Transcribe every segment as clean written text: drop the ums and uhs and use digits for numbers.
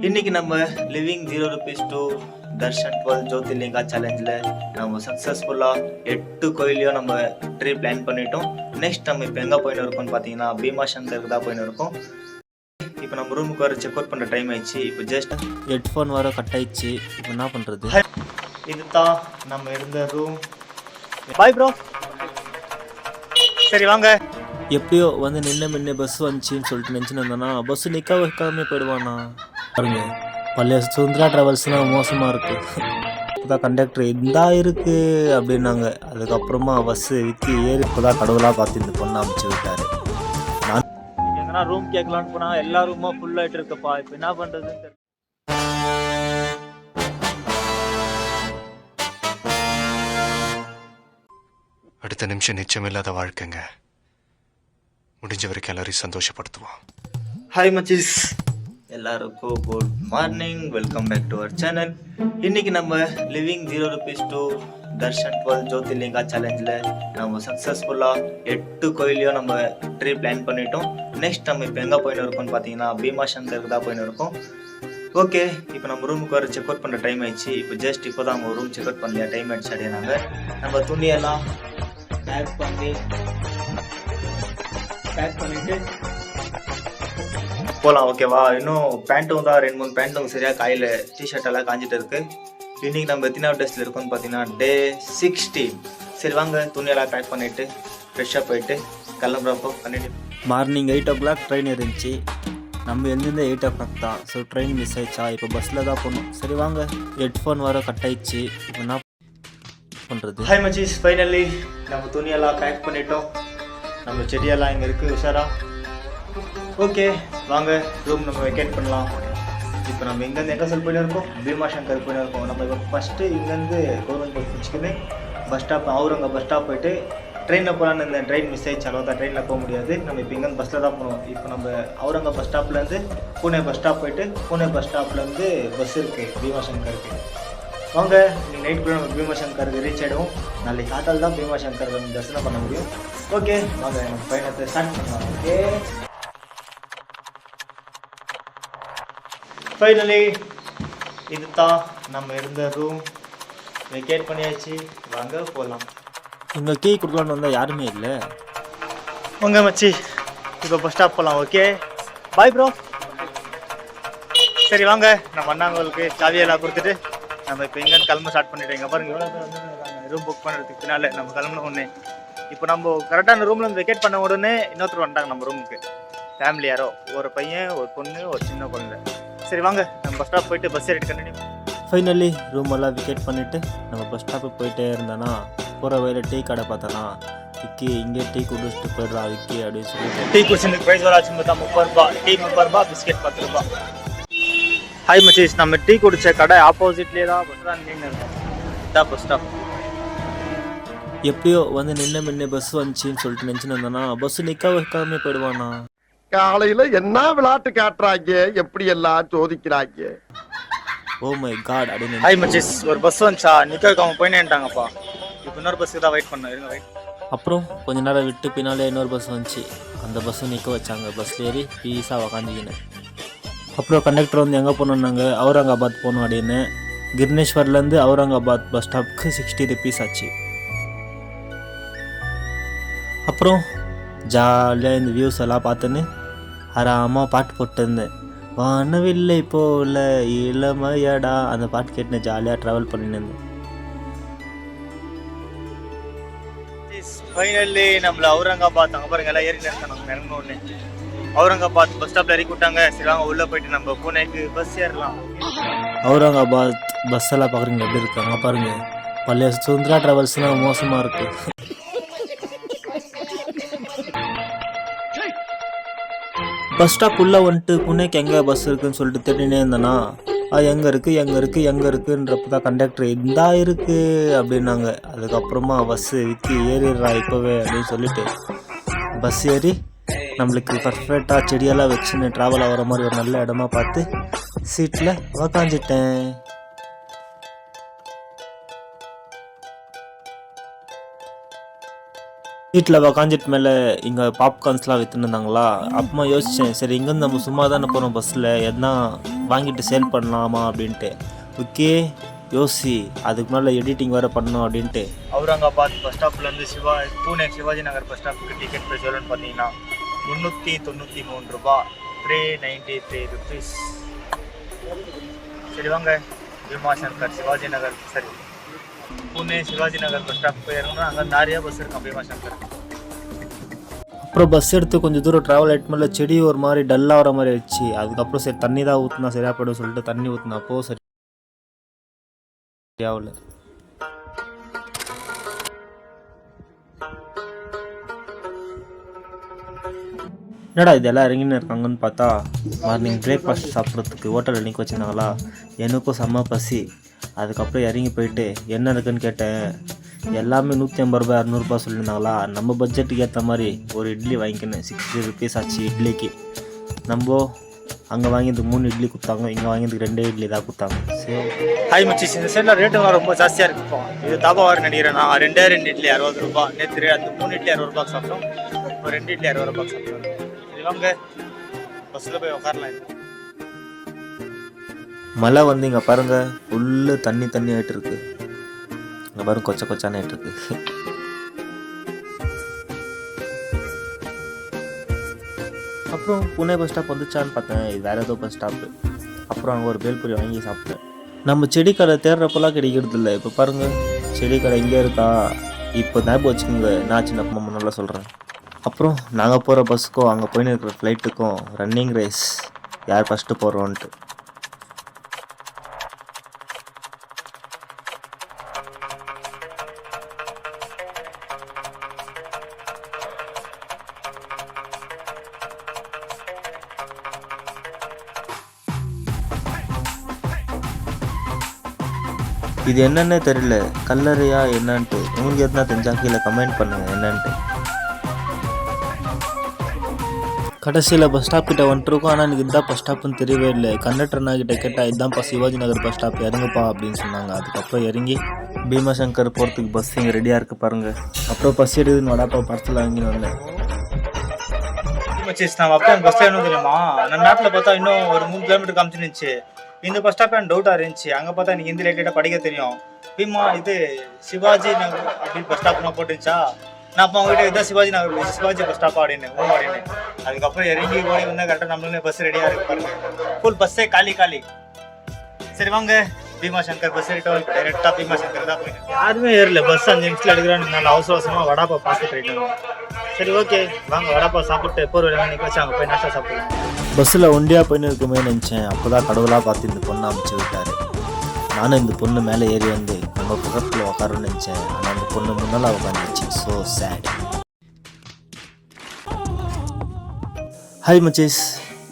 இன்னைக்கு நம்ம living 0 rupees to Darshan 12 Jyotirlinga சேலஞ்சில் நம்ம சக்ஸஸ்ஃபுல்லாக 8 கோயிலையும் நம்ம ட்ரீ பிளான் பண்ணிட்டோம். நெக்ஸ்ட் நம்ம இப்போ எங்கே போயின்னு இருக்கோம்னு பார்த்தீங்கன்னா பீமா சங்கருக்கு தான் போயின்னு இருக்கோம். இப்போ நம்ம ரூமுக்கு வர செக் அவுட் பண்ணுற டைம் ஆயிடுச்சு. இப்போ ஜஸ்ட் ஹெட்ஃபோன் வர கட் ஆயிடுச்சு. இப்போ என்ன பண்ணுறது? இதுதான் நம்ம இருந்த ரூம். Bye bro. சரி வாங்க. எப்படியோ வந்து நின்ன பஸ் வந்துச்சின்னு சொல்லிட்டு நினச்சின்னு இருந்தேன்னா பஸ்ஸு நிற்க வைக்காமே போயிடுவானா பாருங்க. பழைய சுந்தரா ட்ராவல்ஸ்னால் மோசமாக இருக்குது. இப்போதான் கண்டக்டர் இந்தா இருக்குது அப்படின்னாங்க. அதுக்கப்புறமா பஸ்ஸு விற்று ஏறி இப்போதான் கடவுளாக பார்த்து இந்த பொண்ணை அமுச்சு விட்டாரு. நான் எங்கன்னா ரூம் கேட்கலான்னு போனால் எல்லா ரூமும் ஃபுல் ஆகிட்டு இருக்குப்பா. இப்போ என்ன பண்ணுறதுன்னு தெரியல. அடுத்த நிமிஷம் நிச்சயமில்லாத வாழ்க்கைங்க. முடிஞ்ச வரைக்கும் எல்லாரையும் சந்தோஷப்படுத்துவோம். ஹாய் மச்சிஸ், எல்லாருக்கும் good morning. Welcome back to our channel. இன்னைக்கு நம்ம living 0 rupees to Darshan 12 Jyotirlinga சேலஞ்சில் நம்ம சக்ஸஸ்ஃபுல்லாக 8 கோயிலையும் நம்ம ட்ரீ பிளான் பண்ணிட்டோம். நெக்ஸ்ட் நம்ம இப்போ எங்கே போயின்னு இருக்கோம்னு பார்த்தீங்கன்னா பீமா சங்கருக்கு தான் போயின்னு இருக்கோம். ஓகே, இப்போ நம்ம ரூமுக்கு வர செக் அவுட் பண்ணுற டைம் ஆயிடுச்சு. இப்போ ஜஸ்ட் இப்போ தான் நம்ம ரூம் செக் அவுட் பண்ணலையா, டைம் ஆயிடுச்சு அப்படின்னாங்க. நம்ம துணியெல்லாம் பேக் பண்ணிட்டு போகலாம். ஓகேவா? இன்னும் பேண்ட்டும் தான் 2-3 பேண்ட்டும் சரியாக காயில் டிஷர்ட் எல்லாம் காஞ்சிட்டு இருக்கு. இன்னைக்கு நம்ம எத்தனாவது டெஸ்ட்டில் இருக்கோம்னு பார்த்தீங்கன்னா டே 16. சரி வாங்க, துணியெல்லாம் பேக் பண்ணிவிட்டு ஃப்ரெஷ்ஷாக போயிட்டு கிளம்புறப்போ பண்ணிட்டு மார்னிங் 8 o'clock ட்ரெயின் இருந்துச்சு. நம்ம எழுந்திருந்த 8 o'clock தான். ஸோ ட்ரெயின் மிஸ் ஆயிடுச்சா? இப்போ பஸ்ஸில் தான் போகணும். சரி வாங்க. ஹெட்ஃபோன் வர கட் ஆயிடுச்சு. இப்போ என்ன பண்ணுறது? ஹாய் மச்சிஸ், ஃபைனலி நம்ம துணியெல்லாம் பேக் பண்ணிட்டோம். நம்ம செடியெல்லாம் இங்கே இருக்குது உஷாரா. ஓகே வாங்க, ரூம் நம்ம வெக்கேட் பண்ணலாம். இப்போ நம்ம இங்கேருந்து எங்கே சொல்லி போயிட்டு இருக்கோம்? பீமா சங்கர் போயிட்டு இருக்கோம். நம்ம இப்போ ஃபஸ்ட்டு இங்கேருந்து கவர்மெண்ட் பஸ் பிடிச்சிக்கின்னு பஸ் ஸ்டாப் அவுரங்க பஸ் ஸ்டாப் போயிட்டு ட்ரெயினில் போகலான்னு இந்த ட்ரெயின் மிஸ் ஆயிடுச்சு. அவ்வளோதான், ட்ரெயினில் போக முடியாது. நம்ம இப்போ இங்கேருந்து பஸ்ஸில் தான் போகணும். இப்போ நம்ம அவுரங்க பஸ் ஸ்டாப்லேருந்து பூனே பஸ் ஸ்டாப் போயிட்டு பூனே பஸ் ஸ்டாப்லேருந்து பஸ் இருக்குது பீமா சங்கருக்கு. வாங்க, இன்னைக்கு நைட்டுக்குள்ளே நம்ம பீமா சங்கருக்கு ரீச் ஆகிடுவோம். நாளைக்கு காத்தால் தான் பீமா சங்கர் தரிசனம் பண்ண முடியும். ஓகே வாங்க, நம்ம பயணத்தை ஸ்டார்ட் பண்ணலாம். ஓகே, ஃபைனலி இதுதான் நம்ம இருந்த ரூம். வெக்கேட் பண்ணியாச்சு. வாங்க போகலாம். இங்கே கீ கொடுக்கலான்னு வந்தால் யாருமே இல்லை. வாங்க மச்சி, இப்போ பஸ் ஸ்டாப் போகலாம். Okay bye bro. சரி வாங்க, நம்ம அண்ணாங்களுக்கு சாவியெல்லாம் கொடுத்துட்டு நம்ம இப்போ இங்கேருந்து கிளம்ப ஸ்டார்ட் பண்ணிவிட்டு இங்கே பாருங்க எவ்வளோ பேர் வந்து ரூம் புக் பண்ணுறதுக்கு பின்னால் நம்ம கிளம்புன உடனே இப்போ நம்ம கரெக்டான ரூமில் வந்து வெக்கேட் பண்ண உடனே இன்னொருத்தர் வந்துட்டாங்க நம்ம ரூமுக்கு. ஃபேமிலி யாரோ, ஒரு பையன், ஒரு பொண்ணு, ஒரு சின்ன குழந்தை. சரி வாங்க, நம்ம பஸ் ஸ்டாப் போயிட்டு பஸ் ஏறிட்டு கண்டினியூ. ஃபைனலி ரூம் எல்லாம் விக்கெட் பண்ணிவிட்டு நம்ம பஸ் ஸ்டாப்புக்கு போயிட்டே இருந்தேன்னா போகிற வழியில் டீ கடை பார்த்தோன்னா விக்கி இங்கே டீ குடிச்சிட்டு போயிடுறா விக்கி அப்படின்னு சொல்லிட்டு டீ குடிச்சதுக்கு ப்ரைஸ் வராச்சு பார்த்தா 30 ரூபா. டீ 30 ரூபா, பிஸ்கெட் 10 ரூபா. ஹாய் மச்சீஸ், நம்ம டீ குடிச்ச கடை ஆப்போசிட்லேயே தான் பஸ் ஸ்டாண்ட் நின்று இருக்கோம். இதான் பஸ் ஸ்டாப். எப்படியோ வந்து நின்ன பஸ் வந்துச்சின்னு சொல்லிட்டு நினச்சின்னு இருந்தேன்னா பஸ்ஸு நிற்க வைக்காமே போயிடுவானா. காலையில என்ன விளையாட்டு காட்டுறாங்க, எப்படி எல்லாம் சோதிக்கிறாங்க. ஓ மை காட் அப்படின்னு. ஹாய் மச்சீஸ், ஒரு பஸ் வந்துச்சா, நிற்க வைக்காம போயினேன்ட்டாங்கப்பா. இப்போ இன்னொரு பஸ்ஸுக்கு தான் வெயிட் பண்ண இருங்க, வெயிட். அப்புறம் கொஞ்ச நேரம் விட்டு பின்னாலே இன்னொரு பஸ் வந்துச்சு. அந்த பஸ்ஸை நிற்க வச்சாங்க. பஸ்ஸில் ஏறி பீஸாக உக்காந்துக்கினேன். அப்புறம் கண்டக்டர் வந்து எங்கே போகணுன்னாங்க, அவுரங்காபாத் போகணும் அப்படின்னு. கிர்னேஸ்வர்லேருந்து அவுரங்காபாத் பஸ் ஸ்டாப்புக்கு 60 rupees ஆச்சு. அப்புறம் ஜாலியாக இந்த வியூஸ் எல்லாம் பார்த்துன்னு ஆறாமல் பாட்டு போட்டுருந்தேன். வானவில்லை போல இளமையடா, அந்த பாட்டு கேட்டு ஜாலியாக ட்ராவல் பண்ணின்னு இருந்தேன். ஃபைனலி நம்மள அவுரங்காபாத் அங்கே பாருங்க எல்லாம் ஏறி நிறுத்தாங்க. இறங்கணும் ஒன்று அவுரங்காபாத் பஸ் ஸ்டாப்பில் இறக்கி விட்டாங்க. சரி வாங்க உள்ளே போயிட்டு நம்ம பூனேக்கு பஸ் ஏறலாம். அவுரங்காபாத் பஸ் எல்லாம் பார்க்குறீங்க எப்படி இருக்கு? அங்கே பாருங்க, பழைய சுந்தரா ட்ராவல்ஸ்னால் மோசமாக இருக்குது. பஸ் ஸ்டாப் உள்ளே வந்துட்டு புனேக்கு எங்கே பஸ் இருக்குதுன்னு சொல்லிட்டு தேடினே இருந்தேன்னா அது எங்கே இருக்குன்றப்ப தான் கண்டக்டர் இந்தா இருக்குது அப்படின்னாங்க. அதுக்கப்புறமா பஸ்ஸு விற்று ஏறிடுறா இப்போவே அப்படின்னு சொல்லிட்டு பஸ் ஏறி நம்மளுக்கு பர்ஃபெக்டாக செடியெல்லாம் வச்சுன்னு ட்ராவல் ஆகிற மாதிரி ஒரு நல்ல இடமா பார்த்து சீட்டில் உக்காந்துட்டேன். வீட்டில் உக்காந்துட்டு மேலே இங்கே பாப்கார்ன்ஸ்லாம் விற்றுன்னு இருந்தாங்களா. அப்புறமா யோசித்தேன், சரி இங்கேருந்து நம்ம சும்மா தானே போகிறோம் பஸ்ஸில், எதனா வாங்கிட்டு சேல் பண்ணலாமா அப்படின்ட்டு. ஓகே யோசி, அதுக்கு மேலே எடிட்டிங் வேறு பண்ணணும் அப்படின்ட்டு. Aurangabad bus ஸ்டாப்லேருந்து Pune Sivaji Nagar bus ஸ்டாப்புக்கு ticket price எவ்வளோன்னு பார்த்தீங்கன்னா 393 ரூபா, 393 ருபீஸ். சரி வாங்க பீமாசங்கர் சிவாஜி நகர் சரி பூனே சிவாஜி நகர் பஸ் ஸ்டாப் போயிருந்தோம்னா அங்கே நிறைய பஸ் இருக்கும் பீமாசங்கர். அப்புறம் பஸ் எடுத்து கொஞ்சம் தூரம் ட்ராவல் ஆகிட்டு மேலே செடி ஒரு மாதிரி டல்லாக வர மாதிரி ஆயிடுச்சு. அதுக்கப்புறம் சரி தண்ணி தான் ஊற்றினா சரியாக போய்டும் சொல்லிட்டு தண்ணி ஊற்றினப்போ சரியாகல. என்னடா இதெல்லாம் இறங்கின்னு இருக்காங்கன்னு பார்த்தா மார்னிங் பிரேக்ஃபாஸ்ட் சாப்பிட்றதுக்கு ஹோட்டலில் நிற்க வச்சுருந்தாங்களா. எனக்கும் செம்ம பசி. அதுக்கப்புறம் இறங்கி போயிட்டு என்ன இருக்குன்னு கேட்டேன். எல்லாமே 150 ரூபாய் 200 சொல்லியிருந்தாங்களா. நம்ம பட்ஜெட்டுக்கு ஏற்ற மாதிரி ஒரு இட்லி வாங்கிக்கினேன். 60 ருபீஸ் ஆச்சு இட்லிக்கு. நம்ம அங்கே வாங்கியதுக்கு 3 இட்லி கொடுத்தாங்க, இங்கே வாங்கியதுக்கு 2 இட்லி தான் கொடுத்தாங்க. சரி ஹாய் மச்சிஸ், இந்த சைடில் ரேட்டுலாம் ரொம்ப ஜாஸ்தியாக இருக்குப்பா. இது தாபாவார் நினைக்கிறேன். நான் 2 இட்லி 60 ரூபா. நேற்று அந்த 3 இட்லி 60 ரூபாய்க்கு சாப்பிட்டோம். இப்போ 2 இட்லி 60 ரூபாய்க்கு சாப்பிட்டோம். சரி வாங்க பஸ்ஸில் போய் உட்காரலாம். மழை வந்து இங்கே பாருங்கள் ஃபுல்லு தண்ணி ஆகிட்டு இருக்கு. இங்கே பாருங்க கொச்சை கொச்சான ஆகிட்டு இருக்கு. அப்புறம் புனே பஸ் ஸ்டாப் வந்துச்சான்னு பார்த்தேன். இது வேறு ஏதோ பஸ் ஸ்டாப்பு. அப்புறம் அங்கே ஒரு பேல்பூரி வாங்கி சாப்பிட்டேன். நம்ம செடி கடை தேடுறப்பெல்லாம் கிடைக்கிறது இல்லை. இப்போ பாருங்கள் செடி கடை இங்கே இருக்கா. இப்போ ஞாபகம் வச்சுக்கோங்க, நான் சின்ன அப்பா நல்லா சொல்கிறேன். அப்புறம் நாங்கள் போகிற பஸ்ஸுக்கும் அங்கே போயின்னு இருக்கிற ஃப்ளைட்டுக்கும் ரன்னிங் ரேஸ், யார் ஃபஸ்ட்டு போகிறோன்ட்டு. இது என்னன்னே தெரியல, கல்லறையா என்னன்ட்டு. உங்களுக்கு எதுனா தெரிஞ்சா கீழே கமெண்ட் பண்ணுங்கள் என்னன்ட்டு. கடைசியில் பஸ் ஸ்டாப் கிட்ட வந்துட்டுருக்கோம். ஆனால் எனக்கு இதுதான் பஸ் ஸ்டாப்னு தெரியவே இல்லை. கண்டக்டர் அண்ணா கிட்ட கேட்டால் இதுதான்ப்பா சிவாஜி நகர் பஸ் ஸ்டாப், இறங்குப்பா அப்படின்னு சொன்னாங்க. அதுக்கப்புறம் இறங்கி பீமாசங்கர் போகிறதுக்கு பஸ் இங்கே ரெடியாக இருக்குது பாருங்கள். அப்புறம் பஸ் எடுக்குதுன்னு வடாப்பா படத்தில் வாங்கின்னு வந்தேன். நான் அப்போ பஸ் ஸ்டாண்ட் தெரியுமா, நான் மேப்பில் பார்த்தா இன்னும் ஒரு 3 கிலோமீட்டர் காமிச்சுருந்துச்சு. இந்த பஸ் ஸ்டாப் எனக்கு டவுட்டாக இருந்துச்சு. அங்கே பார்த்தா எனக்கு ஹிந்தி ரிலேட்டடாக படிக்க தெரியும். இது சிவாஜி நகர் அப்படின்னு பஸ் ஸ்டாப் நான் போட்டுருந்துச்சா. நான் அப்போ அவங்ககிட்ட இதான் சிவாஜி நகர் சிவாஜி பஸ் ஸ்டாப் அப்படின்னு அப்படின்னு. அதுக்கப்புறம் இறங்கி ஓடி வந்தால் கரெக்டாக நம்மளுமே பஸ் ரெடியாக இருக்கு பாருங்க. ஃபுல் பஸ்ஸே காலி. சரி வாங்க பீமாசங்கர் பஸ் ஏறிட்டோம். டைரெக்டாக பீமாசங்கர் தான் போயிட்டு யாருமே ஏறல. பஸ் 5 நிமிஷத்தில் எடுக்கிறான்னு நான் அவசரமாக வடாப்பா பார்த்துட்டு போயிட்டோம். சரி ஓகே வாங்க வடாப்பா சாப்பிட்டு போகிற வேலை நிற்க வச்சு அங்கே போய் நாஷ்டா சாப்பிடுவோம். பஸ்ஸில் ஒண்டியாக போயின்னு இருக்குமே நினச்சேன். அப்போ தான் கடவுளாக பார்த்து இந்த பொண்ணை அமைச்சு விட்டார். நானும் இந்த பொண்ணு மேலே ஏறி வந்து நம்ம பக்கத்தில் உட்காரன்னு நினச்சேன். ஆனால் அந்த பொண்ணு முன்னால் உட்காந்துச்சு. So sad. ஹாய் மச்சீஸ்,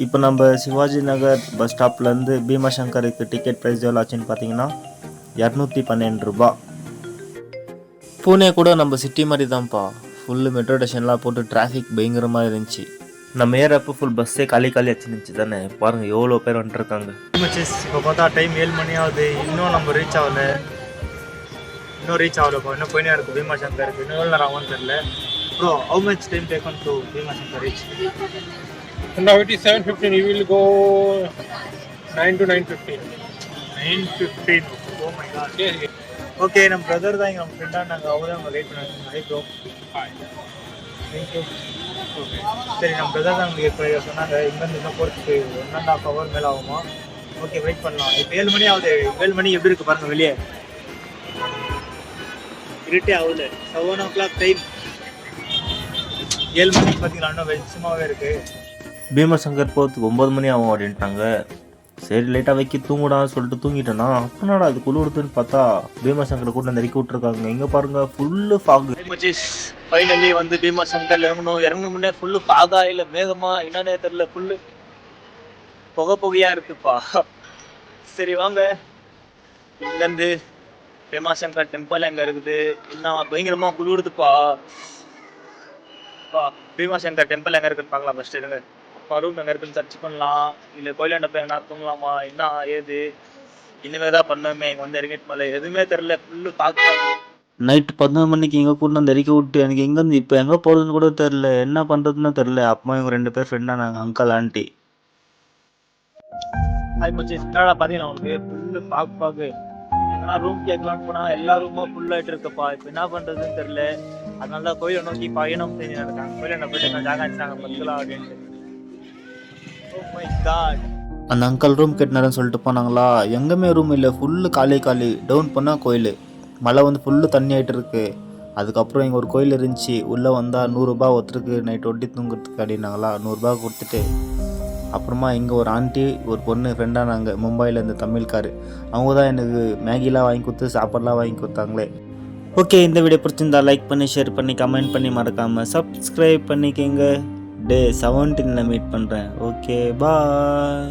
இப்போ நம்ம சிவாஜி நகர் பஸ் ஸ்டாப்லேருந்து பீமாசங்கருக்கு டிக்கெட் ப்ரைஸ் எவ்வளோ ஆச்சுன்னு பார்த்தீங்கன்னா 212 ரூபா. பூனே கூட நம்ம சிட்டி மாதிரி தான்ப்பா. ஃபுல்லு மெட்ரோ ஸ்டேஷன்லாம் போட்டு டிராஃபிக் பயங்கரமாக இருந்துச்சு. நம்ம ஏறப்போ ஃபுல் பஸ்ஸே காலி ஆச்சுருந்துச்சு தானே. பாருங்கள் எவ்வளோ பேர் வந்துட்டுருக்காங்க. இப்போ பார்த்தா டைம் 7 மணி ஆகுது. இன்னும் நம்ம ரீச் ஆகலை. இன்னும் போயினே இருக்கு பீமாசங்கருக்கு. இன்னும் எவ்வளோ நேரம் ஆகும்னு தெரியல. Bro how much time taken to Bhimashankar reach? Now it is 7:15. You will go 9 to 9:15. 9:15. Oh my god. Yes. Okay நம்ம பிரதர் தான், நம்ம ஃப்ரெண்டாக நாங்கள் அவங்க தான் வெயிட் பண்ணுறாங்க. Hi bro. தேங்க்யூ. சரி நம்ம பிரதர் தான் உங்களுக்கு இப்போ சொன்னாங்க இங்கேருந்து இன்னும் போகிறதுக்கு 1.5 hour மேலே ஆகுமா. ஓகே வெயிட் பண்ணலாம். இப்போ 7 மணி ஆகுது. 7 மணி எப்படி இருக்குது பாருங்கள் வெளியே. இருட்டே ஆகுது. 7 o'clock டைம். 7 மணிக்கு பார்த்தீங்களா இன்னும் வெளிச்சமாகவே இருக்குது. பீமாசங்கர் போகிறதுக்கு 9 மணி ஆகும் அப்படின்ட்டாங்க. சரி லைட்டாக வைக்கி தூங்குடான்னு சொல்லிட்டு தூங்கிட்டேன்னா அப்போனாடா அது குளிர்டுன்னு பார்த்தா பீமாசங்கரை கூட அந்த இறக்கி விட்ருக்காங்க. இங்கே பாருங்கள் ஃபுல்லு ஃபாகு. ஃபைனலி வந்து பீமாசங்கர்ல இறங்கணும் முன்னே ஃபுல்லு ஃபாகா இல்லை மேகமா என்னன்னே தெரியல. ஃபுல்லு புகையாக இருக்குப்பா. சரி வாங்க இங்கேருந்து பீமாசங்கர் டெம்பிள் எங்கே இருக்குது. இன்னும் பயங்கரமாக குளிருதுப்பா. பீமாசங்கர் டெம்பிள் எங்கே இருக்குன்னு பார்க்கலாம். ஃபஸ்ட்டு இருங்க ரூம் எங்கே இருக்குன்னு சர்ச் பண்ணலாம். இல்லை கோயிலாண்ட போய் என்ன தூங்கலாமா என்ன ஏது இனிமே தான் பண்ணுமே. இங்கே வந்து இறங்கிட்டு மேலே எதுவுமே தெரில. ஃபுல்லு பார்க்க நைட்டு 11 மணிக்கு இங்கே கூட்டு வந்து இறக்கி விட்டு எனக்கு எங்கேருந்து இப்போ எங்கே போகிறதுன்னு கூட தெரில, என்ன பண்ணுறதுன்னு தெரில. அப்போ இவங்க 2 பேர் ஃப்ரெண்டானாங்க, அங்கிள் ஆண்டி. அது மச்சி என்னடா பார்த்தீங்கன்னா உனக்கு ஃபுல்லு பாக்கு நான் ரூம் கேட்கலான்னு போனால் எல்லா ரூமும் ஃபுல்லாகிட்டு இருக்குப்பா. இப்போ என்ன பண்ணுறதுன்னு தெரில. அதனால தான் கோயிலை நோக்கி பயணம் செஞ்சு நடக்காங்க. கோயிலை என்ன போயிட்டு நான் ஜாக அடிச்சாங்க பத்துலாம் அப்படின்ட்டு. Oh my god. அந்த அங்கிள் ரூம் கேட்டினாருன்னு சொல்லிட்டு போனாங்களா, எங்கேயுமே ரூம் இல்லை, ஃபுல்லு காலி. டவுன் பண்ணால் கோயில், மழை வந்து ஃபுல்லு தண்ணி ஆகிட்டு இருக்கு. அதுக்கப்புறம் இங்கே ஒரு கோயில் இருந்துச்சு, உள்ளே வந்தால் 100 ரூபா ஒருத்தருக்கு நைட் ஒட்டி தூங்குறதுக்கு அப்படின்னாங்களா. 100 ரூபா கொடுத்துட்டு அப்புறமா இங்கே ஒரு ஆண்டி ஒரு பொண்ணு ஃப்ரெண்டானாங்க, மும்பையில் இந்த தமிழ்காரு. அவங்க தான் எனக்கு மேகிலாம் வாங்கி கொடுத்து சாப்பாடுலாம் வாங்கி கொடுத்தாங்களே. ஓகே, இந்த வீடியோ பிடிச்சிருந்தா லைக் பண்ணி, ஷேர் பண்ணி, கமெண்ட் பண்ணி, மறக்காமல் சப்ஸ்கிரைப் பண்ணிக்கங்க. டே 17 மீட் பண்ணுறேன். ஓகே, பாய்.